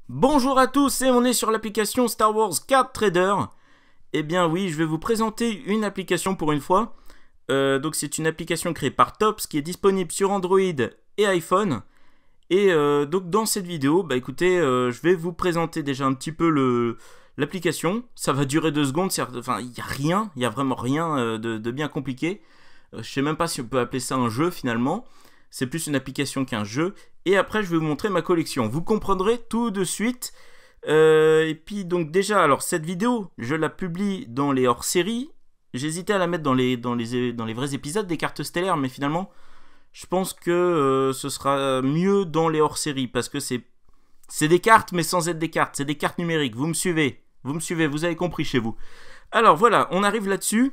Bonjour à tous et on est sur l'application Star Wars Card Trader. Eh bien oui, je vais vous présenter une application pour une fois. Donc c'est une application créée par Tops qui est disponible sur Android et iPhone. Et donc dans cette vidéo, écoutez, je vais vous présenter déjà un petit peu l'application. Ça va durer 2 secondes, enfin il n'y a vraiment rien de bien compliqué. Je sais même pas si on peut appeler ça un jeu finalement. C'est plus une application qu'un jeu. Et après, je vais vous montrer ma collection. Vous comprendrez tout de suite. Et puis, donc déjà, alors cette vidéo, je la publie dans les hors-séries. J'hésitais à la mettre dans les vrais épisodes des cartes stellaires, mais finalement, je pense que ce sera mieux dans les hors-séries. Parce que c'est des cartes, mais sans être des cartes. C'est des cartes numériques. Vous me suivez, vous avez compris chez vous. Alors voilà, on arrive là-dessus.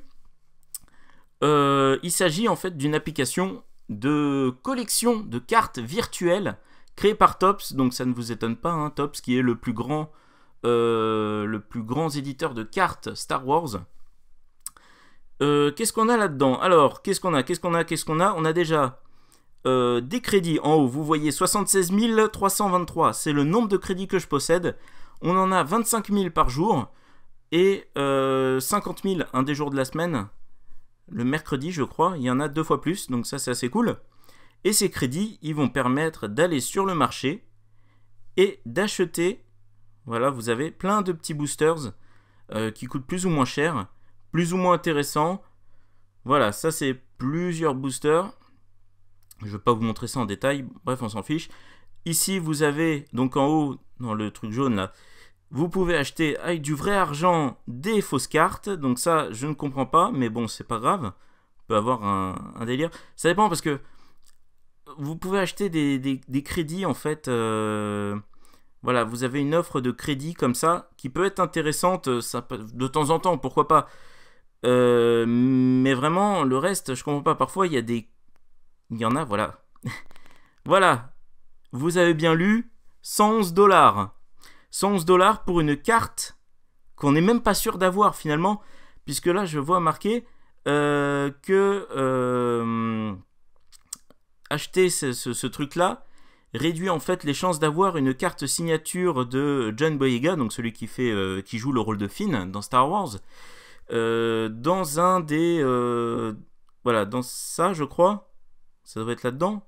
Il s'agit en fait d'une application de collection de cartes virtuelles créée par Tops, donc ça ne vous étonne pas, hein, Tops qui est le plus grand éditeur de cartes Star Wars. Qu'est-ce qu'on a là-dedans? Alors, qu'est-ce qu'on a? On a déjà des crédits en haut, vous voyez 76 323, c'est le nombre de crédits que je possède. On en a 25 000 par jour et 50 000 un des jours de la semaine. Le mercredi, je crois, il y en a 2 fois plus, donc ça c'est assez cool. Et ces crédits, ils vont permettre d'aller sur le marché et d'acheter. Voilà, vous avez plein de petits boosters qui coûtent plus ou moins cher, plus ou moins intéressants. Voilà, ça c'est plusieurs boosters. Je ne vais pas vous montrer ça en détail, bref, on s'en fiche. Ici, vous avez, donc en haut, dans le truc jaune là, vous pouvez acheter avec du vrai argent des fausses cartes. Donc ça, je ne comprends pas, mais bon, c'est pas grave. On peut avoir un délire. Ça dépend parce que vous pouvez acheter des crédits en fait. Voilà, vous avez une offre de crédit comme ça qui peut être intéressante de temps en temps, pourquoi pas. Mais vraiment, le reste, je comprends pas. Parfois, il y en a, voilà. Voilà, vous avez bien lu, 111 $. 111 $ pour une carte qu'on n'est même pas sûr d'avoir finalement, puisque là je vois marqué que acheter ce truc là réduit en fait les chances d'avoir une carte signature de John Boyega, donc celui qui joue le rôle de Finn dans Star Wars, dans un des voilà, dans ça je crois, ça doit être là-dedans.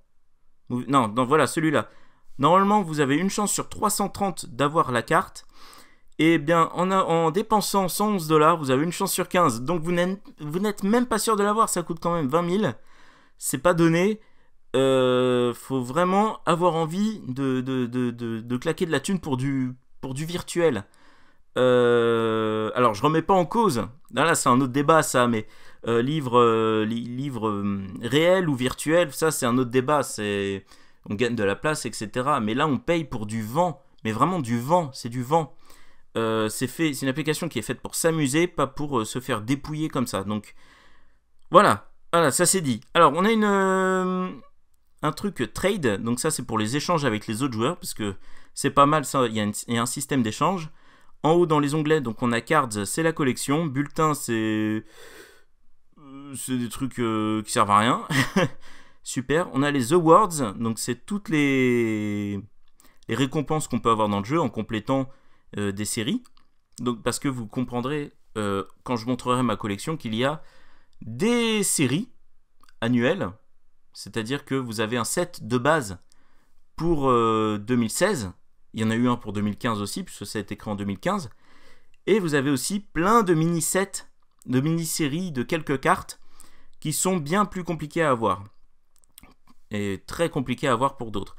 Non, voilà celui-là. Normalement, vous avez une chance sur 330 d'avoir la carte. Et bien, en dépensant 111 $, vous avez une chance sur 15. Donc, vous n'êtes même pas sûr de l'avoir. Ça coûte quand même 20 000. C'est pas donné. Faut vraiment avoir envie de claquer de la thune pour du virtuel. Alors, je remets pas en cause. Là, c'est un autre débat, ça. Mais livre réel ou virtuel, ça, c'est un autre débat. On gagne de la place, etc. Mais là, on paye pour du vent. Mais vraiment du vent, c'est du vent. C'est une application qui est faite pour s'amuser, pas pour se faire dépouiller comme ça. Donc, voilà, ça c'est dit. Alors, on a un truc trade. Donc ça, c'est pour les échanges avec les autres joueurs, parce que c'est pas mal, ça. Il y a un système d'échange. En haut, dans les onglets, donc on a Cards, c'est la collection. Bulletin, c'est des trucs qui servent à rien. Super, on a les awards, donc c'est toutes les récompenses qu'on peut avoir dans le jeu en complétant des séries. Donc parce que vous comprendrez quand je montrerai ma collection qu'il y a des séries annuelles, c'est-à-dire que vous avez un set de base pour 2016, il y en a eu un pour 2015 aussi puisque ça a été créé en 2015, et vous avez aussi plein de mini-sets, de mini-séries de quelques cartes qui sont bien plus compliquées à avoir. Et très compliqué à avoir pour d'autres.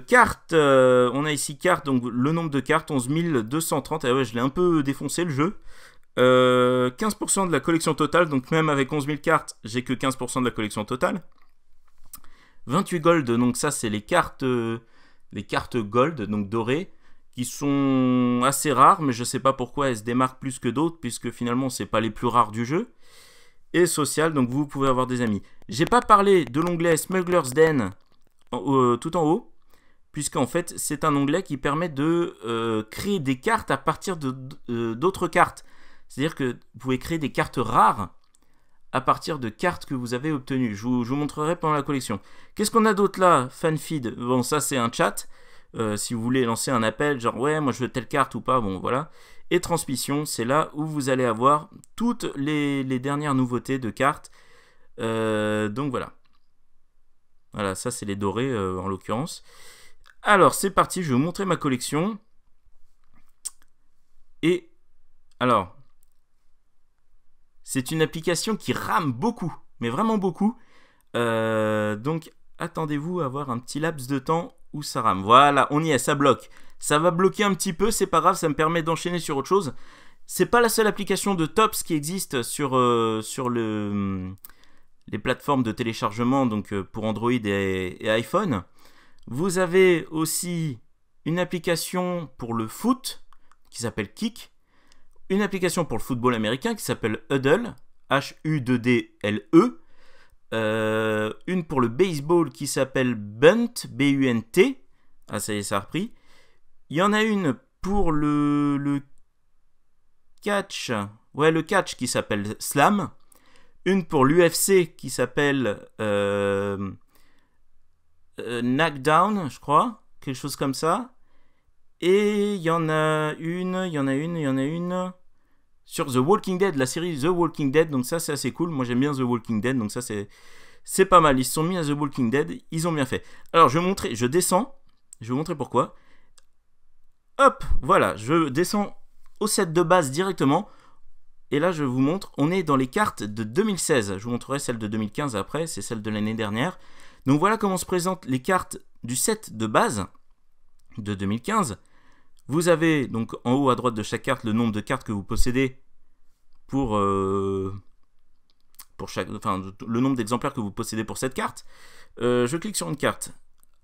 Cartes, on a ici cartes, donc le nombre de cartes, 11 230. Ah ouais, je l'ai un peu défoncé le jeu. 15% de la collection totale, donc même avec 11 000 cartes, j'ai que 15% de la collection totale. 28 gold, donc ça c'est les cartes gold, donc dorées, qui sont assez rares, mais je sais pas pourquoi elles se démarquent plus que d'autres, puisque finalement c'est pas les plus rares du jeu. Et social, donc vous pouvez avoir des amis. J'ai pas parlé de l'onglet Smuggler's Den tout en haut, puisqu'en fait c'est un onglet qui permet de créer des cartes à partir d'autres cartes. C'est-à-dire que vous pouvez créer des cartes rares à partir de cartes que vous avez obtenues. Je vous montrerai pendant la collection. Qu'est-ce qu'on a d'autre là? Fanfeed, bon ça c'est un chat. si vous voulez lancer un appel, genre ouais, moi je veux telle carte ou pas, bon voilà. Et transmission, c'est là où vous allez avoir toutes les dernières nouveautés de cartes. Donc voilà. Voilà, ça c'est les dorés en l'occurrence. Alors c'est parti, je vais vous montrer ma collection. Et alors, c'est une application qui rame beaucoup, mais vraiment beaucoup. Donc attendez-vous à avoir un petit laps de temps où ça rame. Voilà, on y est, ça bloque. Ça va bloquer un petit peu, c'est pas grave, ça me permet d'enchaîner sur autre chose. C'est pas la seule application de Tops qui existe sur les plateformes de téléchargement, donc pour Android et iPhone. Vous avez aussi une application pour le foot qui s'appelle Kick, une application pour le football américain qui s'appelle Hudl, H-U-D-D-L-E, une pour le baseball qui s'appelle Bunt, B-U-N-T, ah ça y est, ça a repris. Il y en a une pour le catch, ouais, le catch qui s'appelle Slam, une pour l'UFC qui s'appelle Knockdown, je crois, quelque chose comme ça. Et il y en a une sur The Walking Dead, la série The Walking Dead, donc ça c'est assez cool, moi j'aime bien The Walking Dead, donc ça c'est pas mal, ils se sont mis à The Walking Dead, ils ont bien fait. Alors je descends, je vais vous montrer pourquoi. Hop, voilà, je descends au set de base directement, et là je vous montre, on est dans les cartes de 2016, je vous montrerai celle de 2015 après, c'est celle de l'année dernière. Donc voilà comment se présentent les cartes du set de base de 2015. Vous avez donc en haut à droite de chaque carte le nombre de cartes que vous possédez pour chaque, enfin le nombre d'exemplaires que vous possédez pour cette carte. Je clique sur une carte.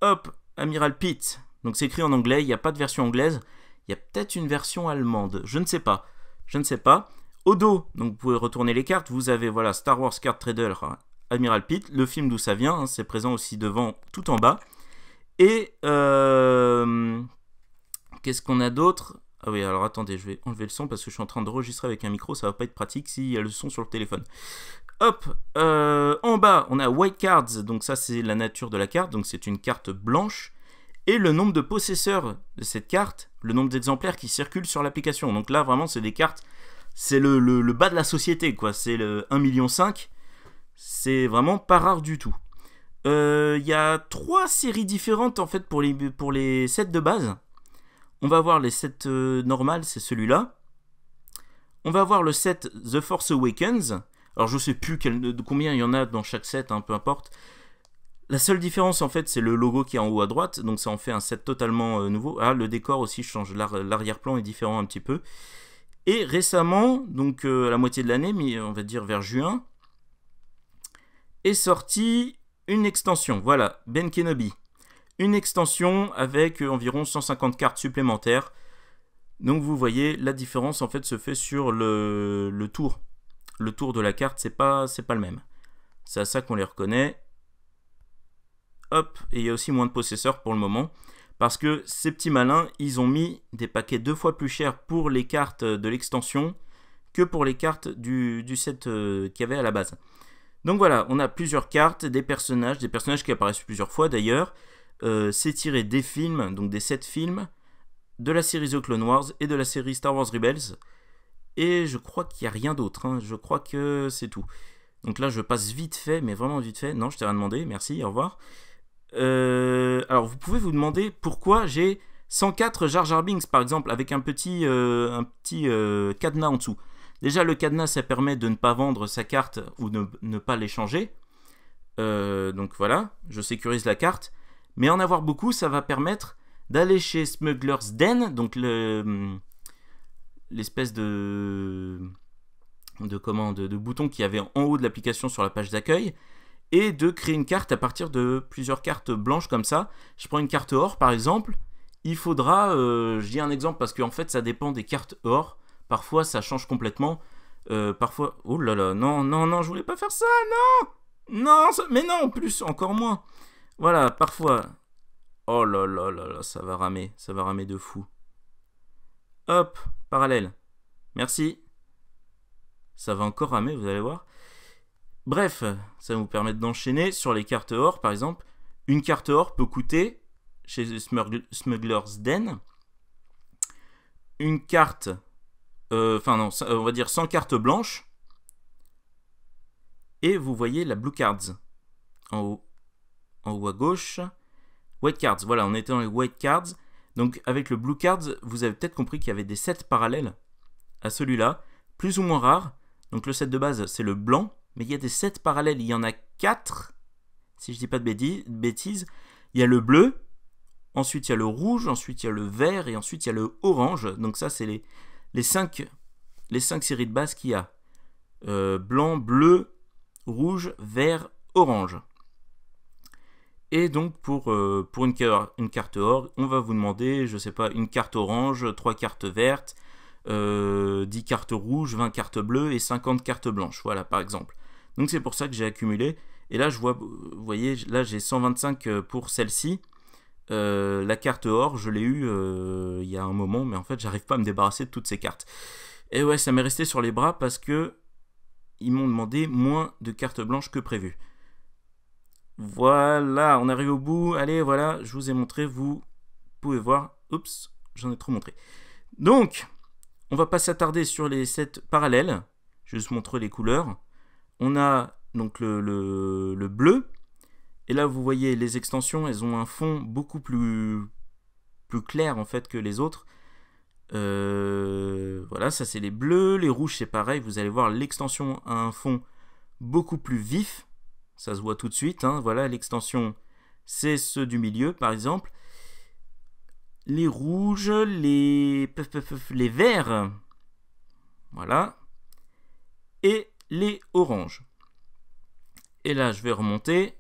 Hop, Amiral Pitt. Donc c'est écrit en anglais, il n'y a pas de version anglaise. Il y a peut-être une version allemande, je ne sais pas. Je ne sais pas. Au dos, donc vous pouvez retourner les cartes. Vous avez voilà Star Wars Card Trader, Amiral Pitt, le film d'où ça vient, hein, c'est présent aussi devant, tout en bas. Et qu'est-ce qu'on a d'autre? Ah oui, alors attendez, je vais enlever le son parce que je suis en train d'enregistrer avec un micro, ça va pas être pratique s'il y a le son sur le téléphone. Hop, en bas, on a White Cards, donc ça c'est la nature de la carte, donc c'est une carte blanche, et le nombre de possesseurs de cette carte, le nombre d'exemplaires qui circulent sur l'application. Donc là, vraiment, c'est des cartes, c'est le bas de la société, quoi, c'est le 1,5 million, c'est vraiment pas rare du tout. Il y a 3 séries différentes en fait pour les sets de base. On va voir les sets normales, c'est celui-là. On va voir le set The Force Awakens. Alors je sais plus combien il y en a dans chaque set, hein, peu importe. La seule différence en fait c'est le logo qui est en haut à droite, donc ça en fait un set totalement nouveau. Ah, le décor aussi change, l'arrière-plan est différent un petit peu. Et récemment, donc à la moitié de l'année, mais on va dire vers juin, est sortie une extension, voilà, Ben Kenobi. Une extension avec environ 150 cartes supplémentaires. Donc vous voyez, la différence en fait se fait sur le tour. Le tour de la carte, c'est pas le même. C'est à ça qu'on les reconnaît. Hop, et il y a aussi moins de possesseurs pour le moment. Parce que ces petits malins, ils ont mis des paquets 2 fois plus chers pour les cartes de l'extension que pour les cartes du set qu'il y avait à la base. Donc voilà, on a plusieurs cartes, des personnages qui apparaissent plusieurs fois d'ailleurs. C'est tiré des films, donc des 7 films, de la série The Clone Wars et de la série Star Wars Rebels. Et je crois qu'il n'y a rien d'autre, hein. Je crois que c'est tout. Donc là je passe vite fait, mais vraiment vite fait. Non, je t'ai rien demandé, merci, au revoir. Alors vous pouvez vous demander pourquoi j'ai 104 Jar Jar Binks par exemple, avec un petit cadenas en dessous. Déjà, le cadenas, ça permet de ne pas vendre sa carte ou de ne pas l'échanger. Donc voilà, je sécurise la carte. Mais en avoir beaucoup, ça va permettre d'aller chez Smuggler's Den, donc l'espèce de bouton qu'il y avait en haut de l'application sur la page d'accueil, et de créer une carte à partir de plusieurs cartes blanches comme ça. Je prends une carte or par exemple. Il faudra, je dis un exemple parce qu'en fait ça dépend des cartes or. Parfois ça change complètement. Parfois... Oh là là, non, non, non, je voulais pas faire ça, non. Non, mais non, en plus, encore moins. Voilà, parfois... Oh là là là là, ça va ramer de fou. Hop, parallèle. Merci. Ça va encore ramer, vous allez voir. Bref, ça va vous permettre d'enchaîner sur les cartes or, par exemple. Une carte or peut coûter, chez Smuggler's Den. Une carte, enfin non, on va dire 100 cartes blanches. Et vous voyez la Blue Cards en haut à gauche. White Cards, voilà, on était dans les White Cards. Donc avec le Blue Cards, vous avez peut-être compris qu'il y avait des sets parallèles à celui-là, plus ou moins rares. Donc le set de base, c'est le blanc, mais il y a des sets parallèles, il y en a 4, si je dis pas de bêtises. Il y a le bleu, ensuite il y a le rouge, ensuite il y a le vert, et ensuite il y a le orange. Donc ça, c'est les 5 séries de base qu'il y a. Blanc, bleu, rouge, vert, orange. Et donc pour une carte or, on va vous demander, je sais pas, une carte orange, 3 cartes vertes, 10 cartes rouges, 20 cartes bleues et 50 cartes blanches, voilà par exemple. Donc c'est pour ça que j'ai accumulé. Et là je vois, vous voyez, là j'ai 125 pour celle-ci. La carte or, je l'ai eue il y a un moment, mais en fait j'arrive pas à me débarrasser de toutes ces cartes. Et ouais, ça m'est resté sur les bras parce que ils m'ont demandé moins de cartes blanches que prévu. Voilà, on arrive au bout. Allez, voilà, je vous ai montré, vous pouvez voir. Oups, j'en ai trop montré. Donc, on va pas s'attarder sur les sets parallèles. Je vais juste montrer les couleurs. On a donc le bleu. Et là, vous voyez, les extensions, elles ont un fond beaucoup plus clair en fait que les autres. Voilà, ça c'est les bleus. Les rouges, c'est pareil. Vous allez voir, l'extension a un fond beaucoup plus vif. Ça se voit tout de suite, hein. Voilà, l'extension, c'est ceux du milieu, par exemple. Les rouges, les verts, voilà, et les oranges. Et là, je vais remonter.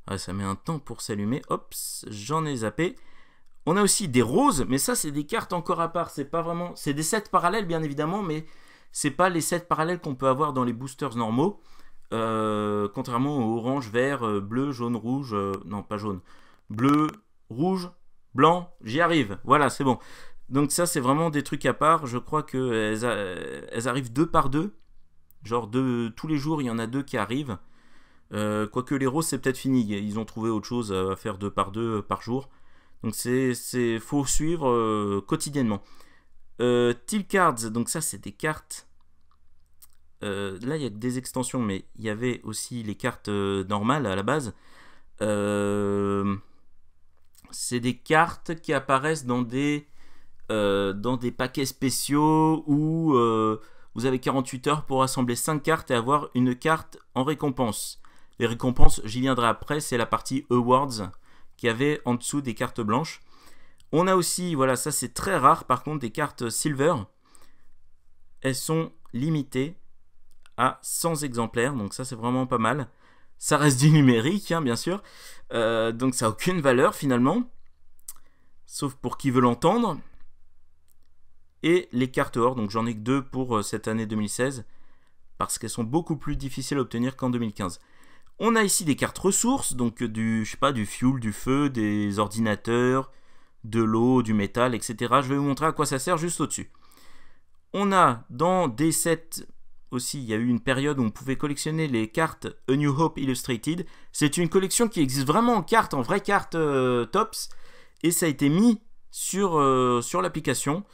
Ah, ça met un temps pour s'allumer. Hop, j'en ai zappé. On a aussi des roses, mais ça, c'est des cartes encore à part. C'est pas vraiment, c'est des sets parallèles, bien évidemment, mais c'est pas les sets parallèles qu'on peut avoir dans les boosters normaux. Contrairement au orange, vert, bleu, jaune, rouge, non pas jaune, bleu, rouge, blanc, j'y arrive, voilà c'est bon. Donc ça c'est vraiment des trucs à part, je crois qu'elles arrivent 2 par 2, genre tous les jours il y en a 2 qui arrivent, quoique les roses c'est peut-être fini, ils ont trouvé autre chose à faire 2 par 2 par jour, donc faut suivre quotidiennement. Teal Cards, donc ça c'est des cartes. Là il y a des extensions, mais il y avait aussi les cartes normales à la base. C'est des cartes qui apparaissent dans des paquets spéciaux où vous avez 48 heures pour assembler 5 cartes et avoir une carte en récompense. Les récompenses, j'y viendrai après, c'est la partie Awards qui avait en dessous des cartes blanches. On a aussi, voilà, ça c'est très rare par contre, des cartes Silver. Elles sont limitées à 100 exemplaires, donc ça c'est vraiment pas mal. Ça reste du numérique, hein, bien sûr, donc ça n'a aucune valeur finalement, sauf pour qui veut l'entendre. Et les cartes or, donc j'en ai que 2 pour cette année 2016, parce qu'elles sont beaucoup plus difficiles à obtenir qu'en 2015. On a ici des cartes ressources, donc du fuel, du feu, des ordinateurs, de l'eau, du métal, etc. Je vais vous montrer à quoi ça sert juste au-dessus. On a dans des sets aussi, il y a eu une période où on pouvait collectionner les cartes A New Hope Illustrated. C'est une collection qui existe vraiment en cartes, en vraies cartes Topps, et ça a été mis sur l'application.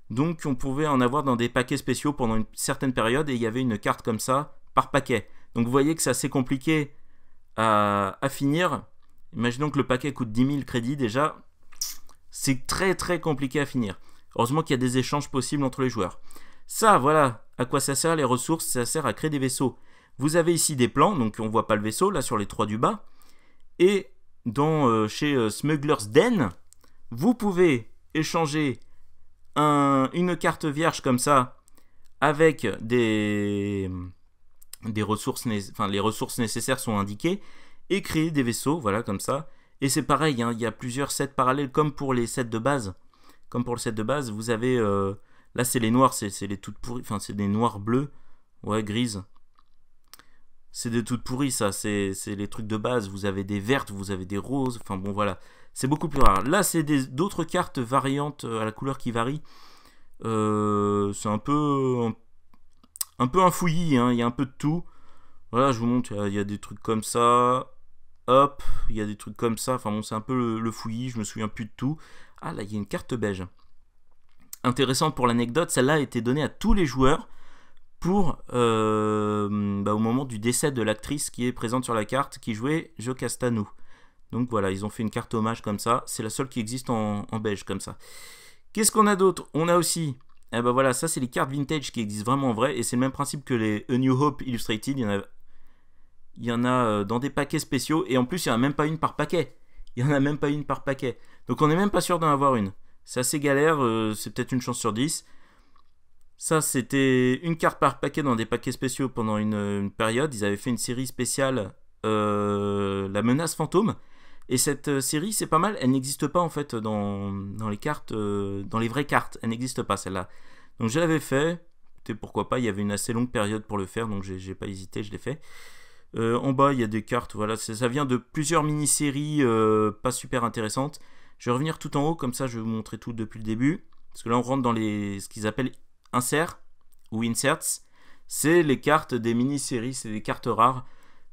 Donc on pouvait en avoir dans des paquets spéciaux pendant une certaine période, et il y avait une carte comme ça par paquet. Donc vous voyez que c'est assez compliqué à finir. Imaginons que le paquet coûte 10 000 crédits déjà. C'est très très compliqué à finir. Heureusement qu'il y a des échanges possibles entre les joueurs. Ça, voilà, à quoi ça sert les ressources? Ça sert à créer des vaisseaux. Vous avez ici des plans, donc on voit pas le vaisseau, là sur les 3 du bas. Et chez Smuggler's Den, vous pouvez échanger une carte vierge comme ça avec des ressources, enfin les ressources nécessaires sont indiquées, et créer des vaisseaux, voilà, comme ça. Et c'est pareil, hein, il y a plusieurs sets parallèles, comme pour les sets de base. Comme pour le set de base, vous avez... là, c'est les noirs, c'est les toutes pourries. Enfin, c'est des noirs bleus. Ouais, grises. C'est des toutes pourries, ça. C'est les trucs de base. Vous avez des vertes, vous avez des roses. Enfin, bon, voilà. C'est beaucoup plus rare. Là, c'est d'autres cartes variantes à la couleur qui varie. C'est un peu un fouillis, hein. Il y a un peu de tout. Voilà, je vous montre. Il y a des trucs comme ça. hop, il y a des trucs comme ça. Enfin bon, c'est un peu le fouillis, je me souviens plus de tout. Ah là, il y a une carte beige. Intéressante pour l'anecdote, celle-là a été donnée à tous les joueurs pour au moment du décès de l'actrice qui est présente sur la carte, qui jouait Jocasta Nu. Donc voilà, ils ont fait une carte hommage comme ça. C'est la seule qui existe en beige comme ça. Qu'est-ce qu'on a d'autre? On a aussi, voilà, ça c'est les cartes vintage qui existent vraiment en vrai, et c'est le même principe que les A New Hope Illustrated. Il y en a dans des paquets spéciaux, et en plus il n'y en a même pas une par paquet. Il n'y en a même pas une par paquet. Donc on n'est même pas sûr d'en avoir une. C'est assez galère, c'est peut-être une chance sur 10. Ça, c'était une carte par paquet dans des paquets spéciaux pendant une période. Ils avaient fait une série spéciale, La Menace Fantôme. Et cette série, c'est pas mal. Elle n'existe pas en fait dans les cartes, dans les vraies cartes. Elle n'existe pas celle-là. Donc je l'avais fait. Pourquoi pas, il y avait une assez longue période pour le faire, donc j'ai pas hésité, je l'ai fait. En bas, il y a des cartes. Voilà, ça vient de plusieurs mini-séries pas super intéressantes. Je vais revenir tout en haut, comme ça je vais vous montrer tout depuis le début. Parce que là, on rentre dans ce qu'ils appellent insert ou inserts. C'est les cartes des mini-séries, c'est des cartes rares.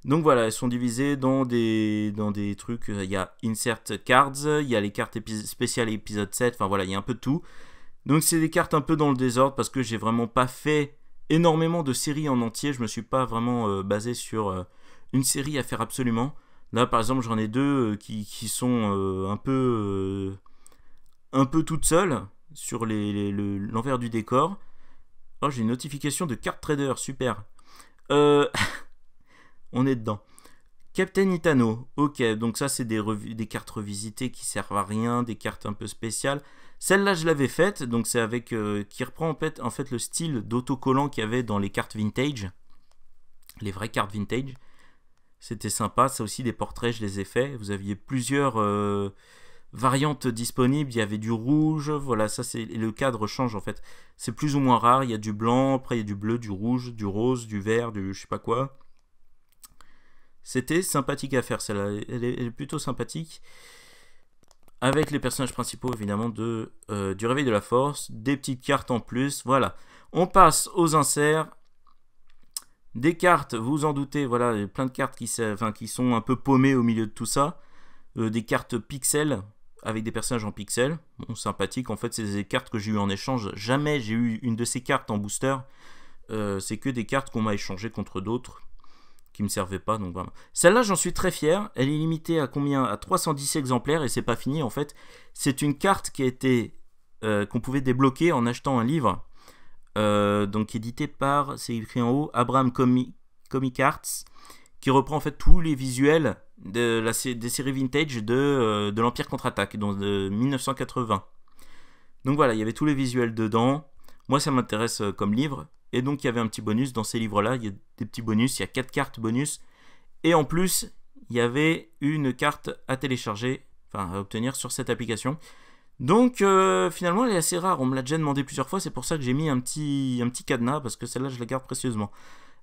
Donc voilà, elles sont divisées dans des trucs. Il y a insert cards, il y a les cartes spéciales épisode 7. Enfin voilà, il y a un peu de tout. Donc c'est des cartes un peu dans le désordre parce que j'ai vraiment pas fait énormément de séries en entier. Je me suis pas vraiment basé sur une série à faire absolument. Là par exemple j'en ai deux qui sont un peu toutes seules sur l'envers du décor. Oh, j'ai une notification de Card Trader, super. On est dedans. Captain Itano, ok, donc ça c'est des cartes revisitées qui servent à rien, des cartes un peu spéciales. Celle-là je l'avais faite, donc c'est avec qui reprend en fait le style d'autocollant qu'il y avait dans les cartes vintage, les vraies cartes vintage. C'était sympa, ça aussi des portraits, je les ai faits. Vous aviez plusieurs variantes disponibles, il y avait du rouge, voilà, ça c'est le cadre change en fait. C'est plus ou moins rare, il y a du blanc, après il y a du bleu, du rouge, du rose, du vert, du je sais pas quoi. C'était sympathique à faire celle-là, elle est plutôt sympathique. Avec les personnages principaux évidemment du Réveil de la Force, des petites cartes en plus, voilà. On passe aux inserts. Des cartes, vous vous en doutez, voilà, il y a plein de cartes qui sont un peu paumées au milieu de tout ça. Des cartes pixels, avec des personnages en pixels. Bon, sympathique, en fait c'est des cartes que j'ai eu en échange. Jamais j'ai eu une de ces cartes en booster. C'est que des cartes qu'on m'a échangées contre d'autres qui me servaient pas, donc vraiment. Celle-là, j'en suis très fier. Elle est limitée à combien? À 310 exemplaires, et c'est pas fini en fait. C'est une carte qui a été qu'on pouvait débloquer en achetant un livre, donc édité par, c'est écrit en haut, Abraham Comic Arts, qui reprend en fait tous les visuels des séries vintage de l'Empire contre-attaque, donc de 1980. Donc voilà, il y avait tous les visuels dedans. Moi, ça m'intéresse comme livre. Et donc il y avait un petit bonus dans ces livres-là, il y a des petits bonus, il y a 4 cartes bonus. Et en plus, il y avait une carte à télécharger, enfin à obtenir sur cette application. Donc finalement elle est assez rare, on me l'a déjà demandé plusieurs fois, c'est pour ça que j'ai mis un petit cadenas, parce que celle-là je la garde précieusement.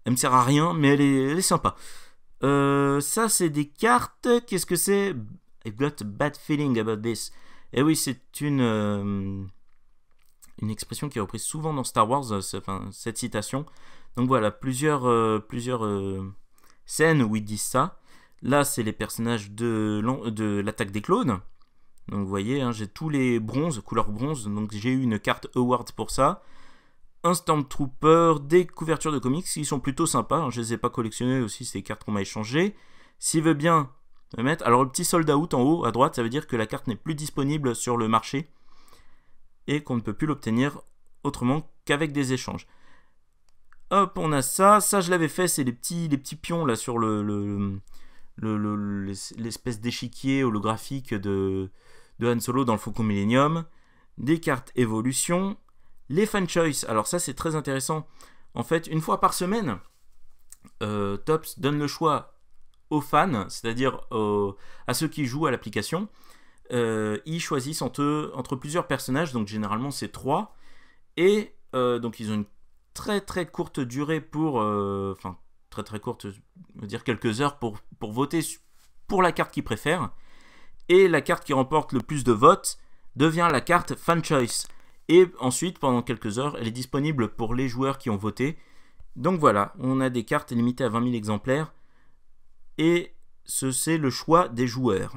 Elle me sert à rien, mais elle est sympa. Ça c'est des cartes, qu'est-ce que c'est? I got a bad feeling about this. Et oui, c'est une expression qui est reprise souvent dans Star Wars, cette citation. Donc voilà, plusieurs scènes où ils disent ça. Là, c'est les personnages de l'attaque des clones. Donc vous voyez, hein, j'ai tous les bronzes, couleur bronze. Donc j'ai eu une carte Award pour ça. Un Stormtrooper, des couvertures de comics qui sont plutôt sympas. Hein, je les ai pas collectionnées aussi, c'est des cartes qu'on m'a échangées. S'il veut bien me mettre... Alors le petit sold out en haut à droite, ça veut dire que la carte n'est plus disponible sur le marché. Et qu'on ne peut plus l'obtenir autrement qu'avec des échanges. Hop, on a ça. Ça, je l'avais fait, c'est les petits pions là sur l'espèce d'échiquier holographique de Han Solo dans le Faucon Millenium. Des cartes évolution. Les fan choice. Alors ça, c'est très intéressant. En fait, une fois par semaine, Topps donne le choix aux fans, c'est-à-dire à ceux qui jouent à l'application. Ils choisissent entre plusieurs personnages, donc généralement c'est 3, et donc ils ont une très très courte durée pour, très très courte, je veux dire quelques heures pour voter pour la carte qu'ils préfèrent, et la carte qui remporte le plus de votes devient la carte Fan Choice, et ensuite pendant quelques heures elle est disponible pour les joueurs qui ont voté. Donc voilà, on a des cartes limitées à 20 000 exemplaires, et c'est le choix des joueurs.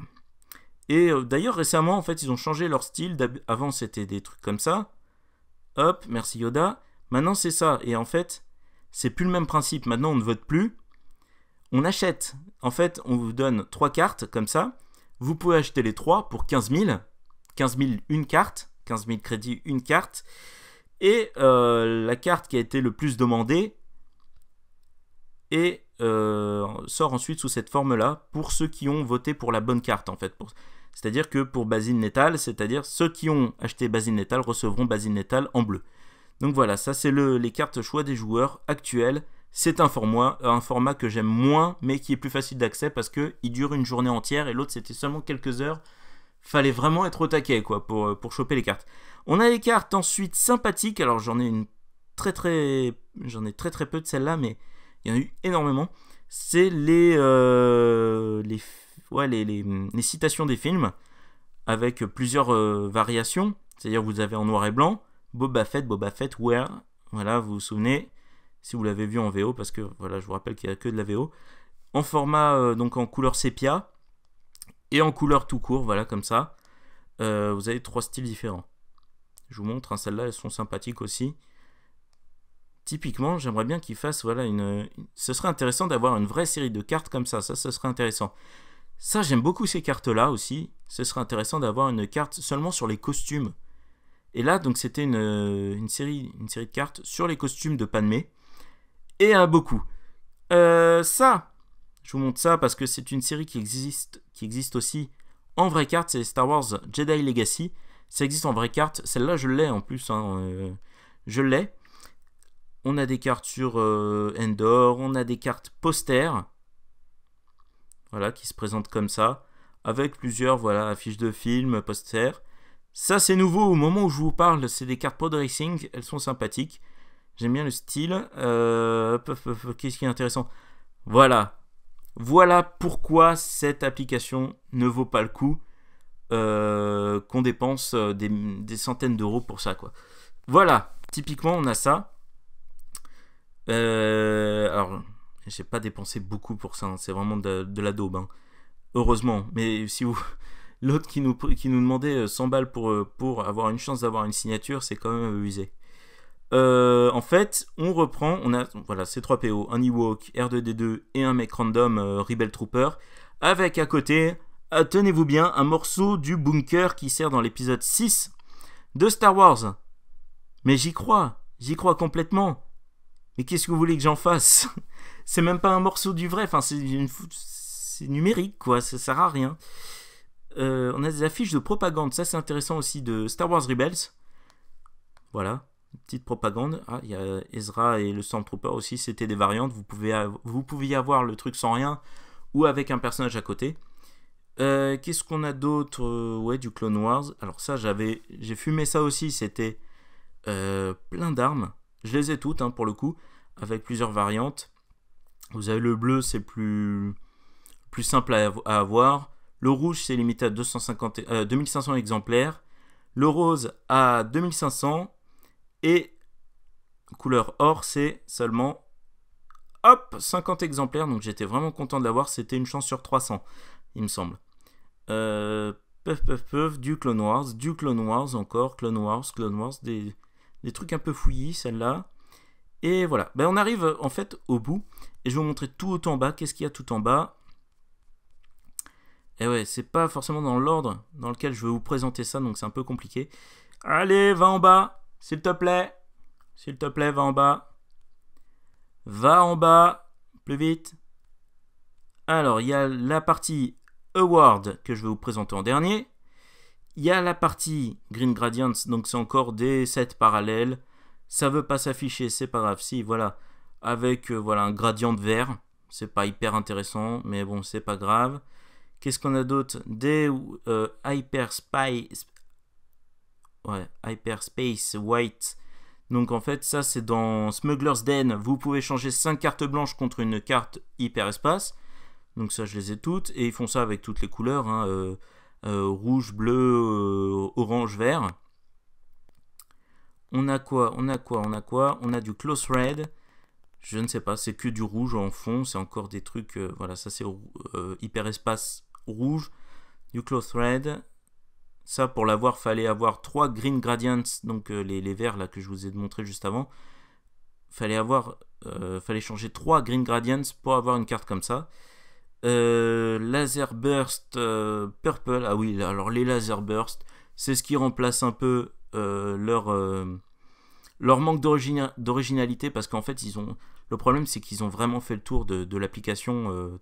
Et d'ailleurs, récemment, en fait, ils ont changé leur style. Avant, c'était des trucs comme ça. Hop, merci Yoda. Maintenant, c'est ça. Et en fait, c'est plus le même principe. Maintenant, on ne vote plus. On achète. En fait, on vous donne 3 cartes comme ça. Vous pouvez acheter les 3 pour 15 000. 15 000 une carte. 15 000 crédits une carte. Et la carte qui a été le plus demandée sort ensuite sous cette forme-là pour ceux qui ont voté pour la bonne carte, en fait. C'est-à-dire que pour Basil Netal, c'est-à-dire ceux qui ont acheté Basil Netal recevront Basil Netal en bleu. Donc voilà, ça c'est les cartes choix des joueurs actuels. C'est un format que j'aime moins, mais qui est plus facile d'accès parce qu'il dure une journée entière et l'autre c'était seulement quelques heures. Fallait vraiment être au taquet quoi, pour choper les cartes. On a les cartes ensuite sympathiques, alors j'en ai très peu de celles-là, mais il y en a eu énormément. C'est les citations des films avec plusieurs variations. C'est-à-dire vous avez en noir et blanc, Boba Fett, where, voilà, vous vous souvenez, si vous l'avez vu en VO, parce que voilà, je vous rappelle qu'il n'y a que de la VO, en format, donc en couleur sépia, et en couleur tout court, voilà, comme ça. Vous avez 3 styles différents. Je vous montre, hein, celles-là, elles sont sympathiques aussi. Typiquement, j'aimerais bien qu'ils fassent, voilà, ce serait intéressant d'avoir une vraie série de cartes comme ça, ce serait intéressant. Ça, j'aime beaucoup ces cartes-là aussi. Ce serait intéressant d'avoir une carte seulement sur les costumes. Et là, donc, c'était une série de cartes sur les costumes de Padmé. Et beaucoup. Ça, je vous montre ça parce que c'est une série qui existe aussi en vraie carte. C'est Star Wars Jedi Legacy. Ça existe en vraie carte. Celle-là, je l'ai en plus. Hein, je l'ai. On a des cartes sur Endor. On a des cartes posters. Voilà, qui se présentent comme ça. Avec plusieurs, voilà, affiches de films, posters. Ça, c'est nouveau au moment où je vous parle. C'est des cartes pod racing. Elles sont sympathiques. J'aime bien le style. Qu'est-ce qui est intéressant? Voilà. Voilà pourquoi cette application ne vaut pas le coup qu'on dépense des centaines d'euros pour ça, quoi. Voilà. Typiquement, on a ça. Alors, j'ai pas dépensé beaucoup pour ça. Hein. C'est vraiment de la daube. Hein. Heureusement. Mais si vous... L'autre qui nous demandait 100 balles pour avoir une chance d'avoir une signature, c'est quand même abusé. En fait, on reprend, on a voilà, ces 3 PO, un Ewok, R2D2 et un mec random Rebel Trooper, avec à côté, tenez-vous bien, un morceau du bunker qui sert dans l'épisode 6 de Star Wars. Mais j'y crois complètement. Mais qu'est-ce que vous voulez que j'en fasse? C'est même pas un morceau du vrai, enfin c'est numérique quoi, ça sert à rien. On a des affiches de propagande, ça c'est intéressant aussi, de Star Wars Rebels. Voilà, petite propagande. Ah, il y a Ezra et le Stormtrooper aussi, c'était des variantes. Vous pouviez avoir le truc sans rien ou avec un personnage à côté. Qu'est-ce qu'on a d'autre? Ouais, du Clone Wars. Alors ça, j'ai fumé ça aussi, c'était plein d'armes. Je les ai toutes, hein, pour le coup, avec plusieurs variantes. Vous avez le bleu, c'est plus simple à avoir. Le rouge, c'est limité à 2500 exemplaires. Le rose à 2500. Et couleur or, c'est seulement 50 exemplaires. Donc j'étais vraiment content de l'avoir. C'était une chance sur 300, il me semble. Du Clone Wars encore. Clone Wars. Des trucs un peu fouillis, celle-là. Et voilà. Ben, on arrive en fait au bout. Et je vais vous montrer tout en bas. Qu'est-ce qu'il y a tout en bas? Et ouais, c'est pas forcément dans l'ordre dans lequel je vais vous présenter ça, donc c'est un peu compliqué. Allez, va en bas, s'il te plaît. S'il te plaît, va en bas. Va en bas, plus vite. Alors, il y a la partie Award que je vais vous présenter en dernier. Il y a la partie Green Gradients, donc c'est encore des sets parallèles. Ça veut pas s'afficher, c'est pas grave. Si, voilà, avec voilà, un gradient de vert. C'est pas hyper intéressant, mais bon, c'est pas grave. Qu'est-ce qu'on a d'autre? Des Hyperspace White. Donc en fait, ça c'est dans Smuggler's Den. Vous pouvez changer 5 cartes blanches contre une carte hyperespace. Donc ça, je les ai toutes. Et ils font ça avec toutes les couleurs. Hein, rouge, bleu, orange, vert. On a quoi? On a du Close Red. Je ne sais pas, c'est que du rouge en fond, c'est encore des trucs, voilà, ça c'est hyperespace rouge, du Claw Thread. Ça, pour l'avoir, fallait avoir 3 Green Gradients, donc les verts là que je vous ai montré juste avant. Fallait changer 3 Green Gradients pour avoir une carte comme ça. Laser Burst Purple, ah oui, alors les Laser Burst, c'est ce qui remplace un peu leur manque d'originalité, parce qu'en fait, le problème c'est qu'ils ont vraiment fait le tour de l'application.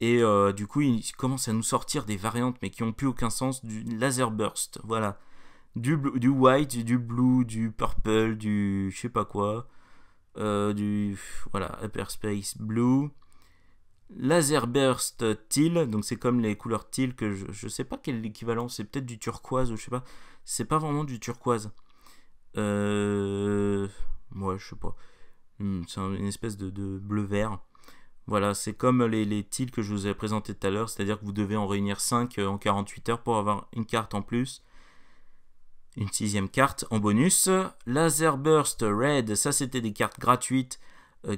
Et du coup, ils commencent à nous sortir des variantes, mais qui n'ont plus aucun sens. Du Laser Burst, voilà. Du white, du blue, du purple, du je sais pas quoi. Voilà, Hyperspace Blue. Laser Burst Teal, donc c'est comme les couleurs teal que je sais pas quel est l'équivalent, c'est peut-être du turquoise ou je sais pas. C'est pas vraiment du turquoise. Ouais, je sais pas. C'est une espèce de bleu-vert. Voilà, c'est comme les teals que je vous ai présentés tout à l'heure, c'est-à-dire que vous devez en réunir 5 en 48 heures pour avoir une carte en plus. Une 6ème carte en bonus. Laser Burst Red, ça c'était des cartes gratuites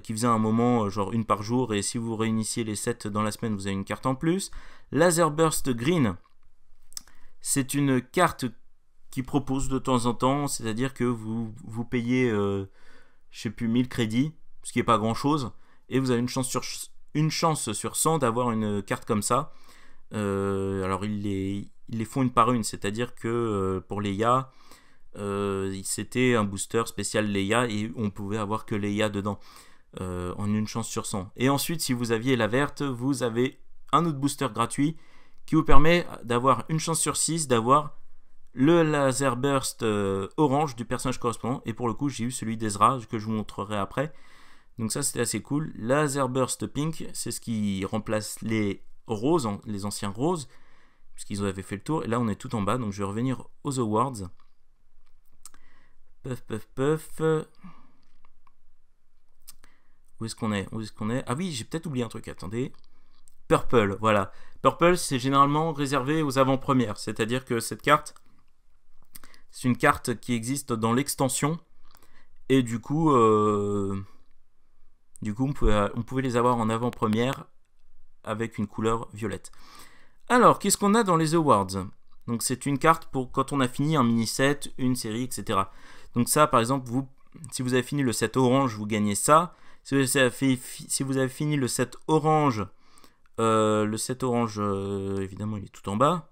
qui faisaient un moment, genre une par jour, et si vous réunissiez les 7 dans la semaine, vous avez une carte en plus. Laser Burst Green, c'est une carte qui propose de temps en temps, c'est-à-dire que vous payez, je sais plus, 1000 crédits, ce qui n'est pas grand-chose, et vous avez une chance sur 100 d'avoir une carte comme ça. Alors ils les font une par une, c'est-à-dire que pour Leia, c'était un booster spécial Leia et on pouvait avoir que Leia dedans, en une chance sur 100. Et ensuite, si vous aviez la verte, vous avez un autre booster gratuit qui vous permet d'avoir une chance sur 6 d'avoir le Laser Burst orange du personnage correspondant. Et pour le coup, j'ai eu celui d'Ezra que je vous montrerai après. Donc ça, c'était assez cool. Laser Burst Pink, c'est ce qui remplace les roses, les anciens roses, puisqu'ils avaient fait le tour. Et là, on est tout en bas, donc je vais revenir aux awards. Puff. Où est-ce qu'on est? Ah oui, j'ai peut-être oublié un truc, attendez. Purple, voilà. Purple, c'est généralement réservé aux avant-premières, c'est-à-dire que cette carte, c'est une carte qui existe dans l'extension, et du coup, on pouvait les avoir en avant-première avec une couleur violette. Alors, qu'est-ce qu'on a dans les awards? Donc c'est une carte pour quand on a fini un mini-set, une série, etc. Donc ça, par exemple, si vous avez fini le set orange, vous gagnez ça. Si vous avez fini le set orange, évidemment, il est tout en bas.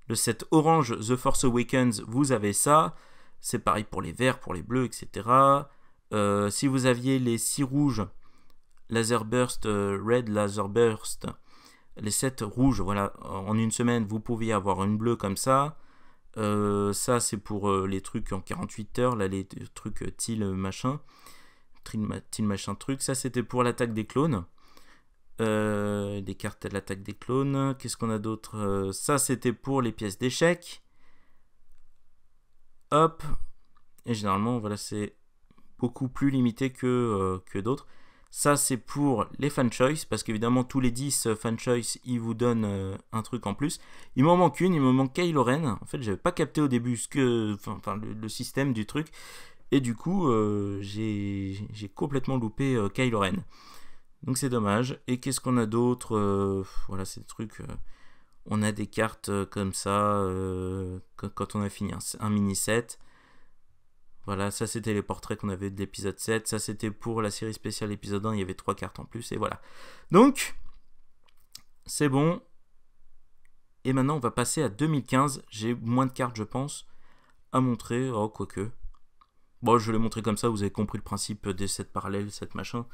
Le set orange, The Force Awakens, vous avez ça. C'est pareil pour les verts, pour les bleus, etc. Si vous aviez les 6 rouges, Laser Burst, Red Laser Burst, les 7 rouges, voilà, en une semaine, vous pouviez avoir une bleue comme ça. Ça, c'est pour les trucs en 48 heures, là, les trucs teal machin. Teal machin truc. Ça, c'était pour l'attaque des clones. Des cartes de l'attaque des clones. Qu'est-ce qu'on a d'autre? Ça, c'était pour les pièces d'échecs. Hop. Et généralement, voilà, c'est beaucoup plus limité que d'autres. Ça, c'est pour les fan choice, parce qu'évidemment, tous les 10 fan choice, ils vous donnent un truc en plus. Il m'en manque une, il me manque Kylo Ren. En fait, j'avais pas capté au début le système du truc. Et du coup, j'ai complètement loupé Kylo Ren. Donc c'est dommage. Et qu'est-ce qu'on a d'autre? Voilà, c'est des trucs... on a des cartes comme ça quand on a fini un mini-set. Voilà, ça c'était les portraits qu'on avait de l'épisode 7. Ça c'était pour la série spéciale épisode 1. Il y avait 3 cartes en plus. Et voilà. Donc, c'est bon. Et maintenant, on va passer à 2015. J'ai moins de cartes, je pense, à montrer. Oh, quoique. Bon, je vais les montrer comme ça. Vous avez compris le principe des sets parallèles, set machin.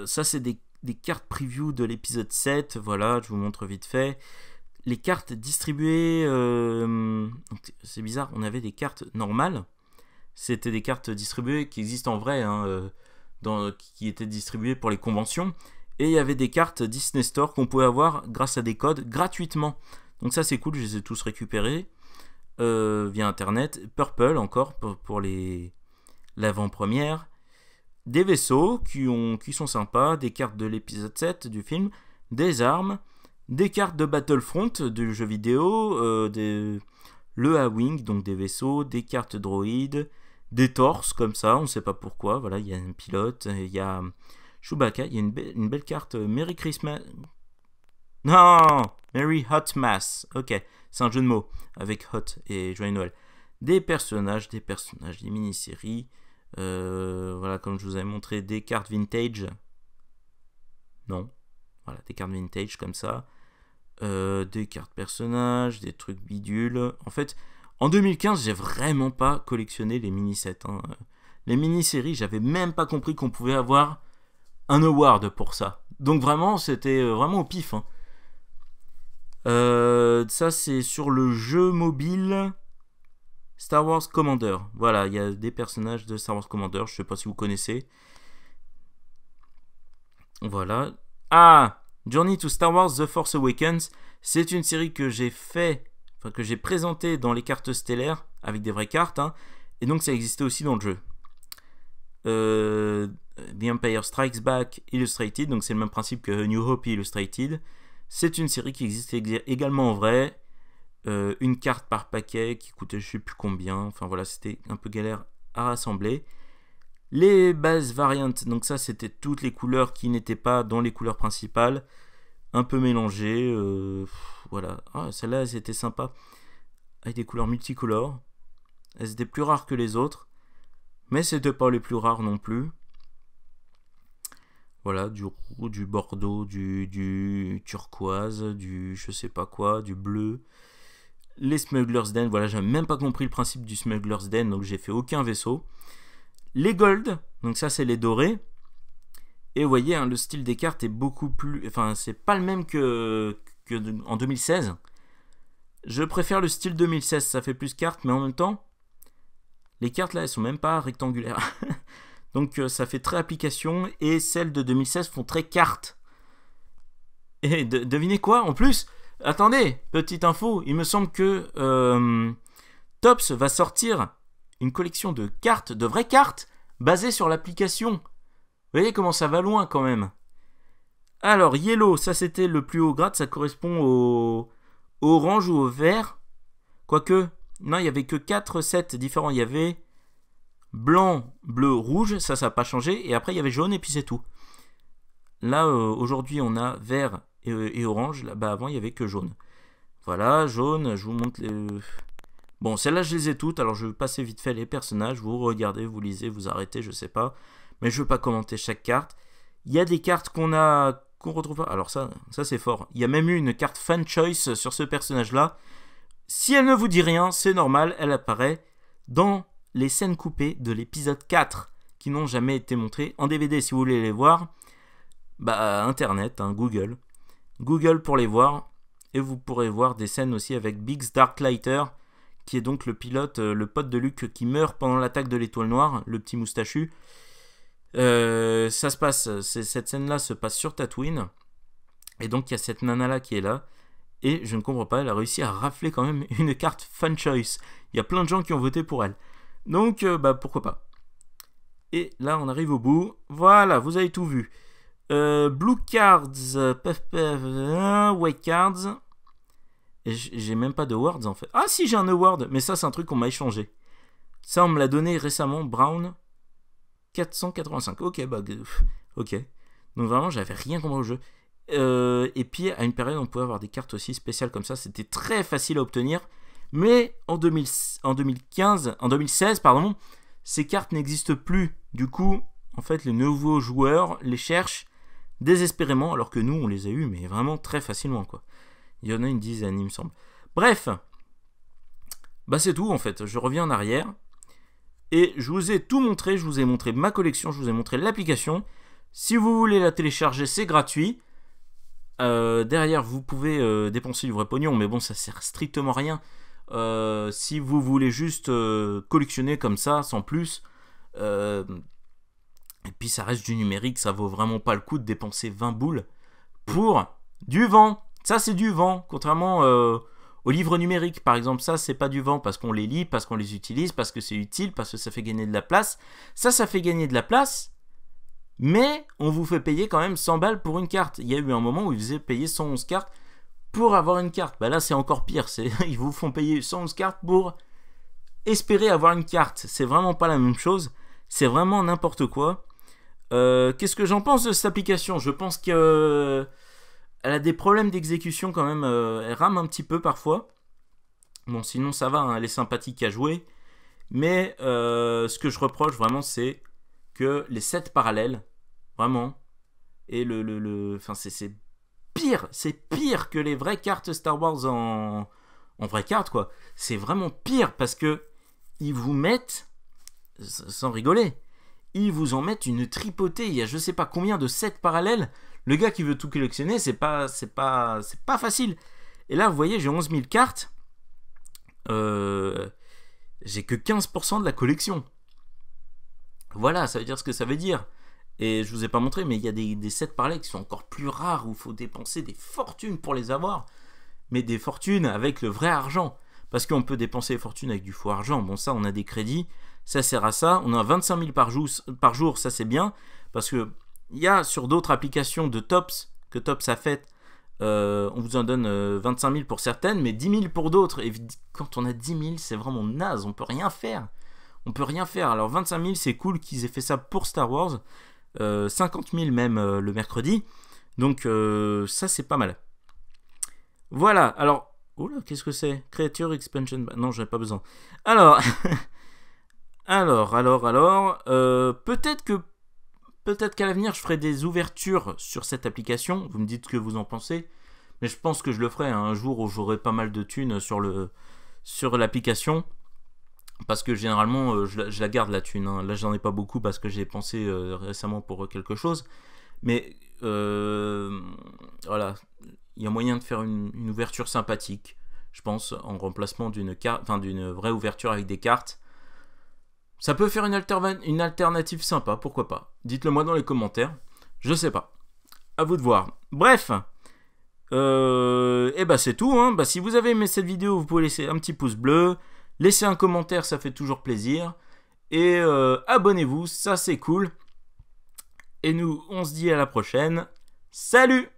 Ça, c'est des cartes preview de l'épisode 7. Voilà, je vous montre vite fait. Les cartes distribuées... c'est bizarre, on avait des cartes normales. C'était des cartes distribuées qui existent en vrai, hein, qui étaient distribuées pour les conventions. Et il y avait des cartes Disney Store qu'on pouvait avoir grâce à des codes gratuitement. Donc ça, c'est cool, je les ai tous récupérés via Internet. Purple, encore, pour l'avant-première. Des vaisseaux qui sont sympas, des cartes de l'épisode 7 du film, des armes, des cartes de Battlefront du jeu vidéo, le A-Wing, donc des vaisseaux, des cartes droïdes, des torses comme ça, on sait pas pourquoi. Voilà, il y a un pilote, il y a Chewbacca, il y a une belle carte Merry Christmas. Non, Merry Hot Mass. Ok, c'est un jeu de mots avec Hot et Joyeux Noël. Des personnages, des mini-séries. Voilà, comme je vous avais montré, des cartes vintage. Non, voilà, des cartes vintage comme ça. Des cartes personnages, des trucs bidules. En fait, en 2015, j'ai vraiment pas collectionné les mini-sets. Hein. Les mini-séries, j'avais même pas compris qu'on pouvait avoir un award pour ça. Donc vraiment, c'était vraiment au pif. Hein. Ça, c'est sur le jeu mobile Star Wars Commander. Voilà, il y a des personnages de Star Wars Commander. Je sais pas si vous connaissez. Voilà. Ah, Journey to Star Wars The Force Awakens. C'est une série que j'ai que j'ai présentée dans les cartes stellaires avec des vraies cartes. Hein, et donc, ça existait aussi dans le jeu. The Empire Strikes Back Illustrated. Donc, c'est le même principe que New Hope Illustrated. C'est une série qui existe également en vrai. Une carte par paquet qui coûtait je sais plus combien. Enfin voilà, c'était un peu galère à rassembler. Les bases variantes, donc ça c'était toutes les couleurs qui n'étaient pas dans les couleurs principales. Un peu mélangées. Voilà. Ah, celle-là, elles étaient sympas. Avec des couleurs multicolores. Elles étaient plus rares que les autres. Mais c'était pas les plus rares non plus. Voilà, du roux, du bordeaux, du turquoise, du je sais pas quoi, du bleu. Les Smuggler's Den, voilà, j'ai même pas compris le principe du Smuggler's Den, donc j'ai fait aucun vaisseau. Les gold, donc ça c'est les dorés. Et vous voyez, hein, le style des cartes est beaucoup plus... Enfin, c'est pas le même en 2016. Je préfère le style 2016, ça fait plus cartes, mais en même temps, les cartes là, elles sont même pas rectangulaires. Donc ça fait très application, et celles de 2016 font très cartes. Et devinez quoi, en plus, attendez, petite info, il me semble que Topps va sortir une collection de cartes, de vraies cartes, basées sur l'application. Vous voyez comment ça va loin quand même. Alors, Yellow, ça c'était le plus haut grade, ça correspond au orange ou au vert. Quoique, non, il n'y avait que 4 sets différents. Il y avait blanc, bleu, rouge, ça n'a pas changé. Et après, il y avait jaune et puis c'est tout. Là, aujourd'hui, on a vert et orange. Là-bas, avant, il n'y avait que jaune. Voilà, jaune, je vous montre les... Bon, celles-là, je les ai toutes. Alors, je vais passer vite fait les personnages. Vous regardez, vous lisez, vous arrêtez, je sais pas. Mais je ne veux pas commenter chaque carte. Il y a des cartes qu'on retrouve pas. Alors ça c'est fort. Il y a même eu une carte fan choice sur ce personnage-là. Si elle ne vous dit rien, c'est normal. Elle apparaît dans les scènes coupées de l'épisode 4 qui n'ont jamais été montrées en DVD. Si vous voulez les voir, bah Internet, hein, Google. Google pour les voir. Et vous pourrez voir des scènes aussi avec Biggs Darklighter, qui est donc le pilote, le pote de Luke qui meurt pendant l'attaque de l'étoile noire, le petit moustachu. Ça se passe, cette scène-là se passe sur Tatooine. Et donc il y a cette nana-là qui est là. Et je ne comprends pas, elle a réussi à rafler quand même une carte fan choice. Il y a plein de gens qui ont voté pour elle. Donc, bah pourquoi pas. Et là, on arrive au bout. Voilà, vous avez tout vu. Blue cards, white cards. Et j'ai même pas de words en fait. Ah si, j'ai un award, mais ça c'est un truc qu'on m'a échangé. Ça on me l'a donné récemment, Brown 485. Ok, bah ok. Donc vraiment, j'avais rien compris au jeu. Et puis à une période, on pouvait avoir des cartes aussi spéciales comme ça. C'était très facile à obtenir. Mais en 2016, pardon, ces cartes n'existent plus. Du coup, en fait, les nouveaux joueurs les cherchent désespérément, alors que nous, on les a eu, mais vraiment très facilement, quoi. Il y en a une dizaine, il me semble. Bref, bah c'est tout en fait. Je reviens en arrière et je vous ai tout montré. Je vous ai montré ma collection, je vous ai montré l'application. Si vous voulez la télécharger, c'est gratuit. Derrière, vous pouvez dépenser du vrai pognon, mais bon, ça sert strictement à rien. Si vous voulez juste collectionner comme ça, sans plus, et puis ça reste du numérique, ça vaut vraiment pas le coup de dépenser 20 boules pour du vent. Ça, c'est du vent, contrairement aux livres numériques, par exemple. Ça, c'est pas du vent parce qu'on les lit, parce qu'on les utilise, parce que c'est utile, parce que ça fait gagner de la place. Ça fait gagner de la place, mais on vous fait payer quand même 100 balles pour une carte. Il y a eu un moment où ils faisaient payer 111 cartes pour avoir une carte. Bah là, c'est encore pire. Ils vous font payer 111 cartes pour espérer avoir une carte, c'est vraiment pas la même chose. C'est vraiment n'importe quoi. Qu'est-ce que j'en pense de cette application? Je pense que elle a des problèmes d'exécution quand même. Elle rame un petit peu parfois. Bon, sinon ça va, hein, elle est sympathique à jouer. Mais ce que je reproche vraiment, c'est que les sets parallèles, vraiment, et enfin, c'est pire que les vraies cartes Star Wars en vraies cartes, quoi. C'est vraiment pire parce que ils vous mettent, sans rigoler, ils vous en mettent une tripotée. Il y a je sais pas combien de sets parallèles. Le gars qui veut tout collectionner, c'est pas facile. Et là, vous voyez, j'ai 11 000 cartes. J'ai que 15% de la collection. Voilà, ça veut dire ce que ça veut dire. Et je vous ai pas montré, mais il y a des sets parallèles qui sont encore plus rares, où il faut dépenser des fortunes pour les avoir. Mais des fortunes avec le vrai argent. Parce qu'on peut dépenser des fortunes avec du faux argent. Bon, ça, on a des crédits. Ça sert à ça. On a 25 000 par jour, ça c'est bien. Parce que il y a sur d'autres applications de Tops, que Tops a fait, on vous en donne 25 000 pour certaines, mais 10 000 pour d'autres. Et quand on a 10 000, c'est vraiment naze. On peut rien faire. On peut rien faire. Alors 25 000, c'est cool qu'ils aient fait ça pour Star Wars. 50 000 même le mercredi. Donc ça, c'est pas mal. Voilà. Alors, oh là, qu'est-ce que c'est? Creature Expansion. Non, j'en ai pas besoin. Alors, peut-être qu'à l'avenir, je ferai des ouvertures sur cette application. Vous me dites ce que vous en pensez. Mais je pense que je le ferai un jour où j'aurai pas mal de thunes sur l'application. Parce que généralement, je la garde la thune. Hein. Là, j'en ai pas beaucoup parce que j'ai pensé récemment pour quelque chose. Mais voilà, il y a moyen de faire une ouverture sympathique, je pense, en remplacement d'une vraie ouverture avec des cartes. Ça peut faire une alternative sympa, pourquoi pas. Dites-le moi dans les commentaires. Je sais pas. À vous de voir. Bref. Et bah c'est tout. Hein. Bah, si vous avez aimé cette vidéo, vous pouvez laisser un petit pouce bleu. Laissez un commentaire, ça fait toujours plaisir. Et abonnez-vous, ça c'est cool. Et nous, on se dit à la prochaine. Salut!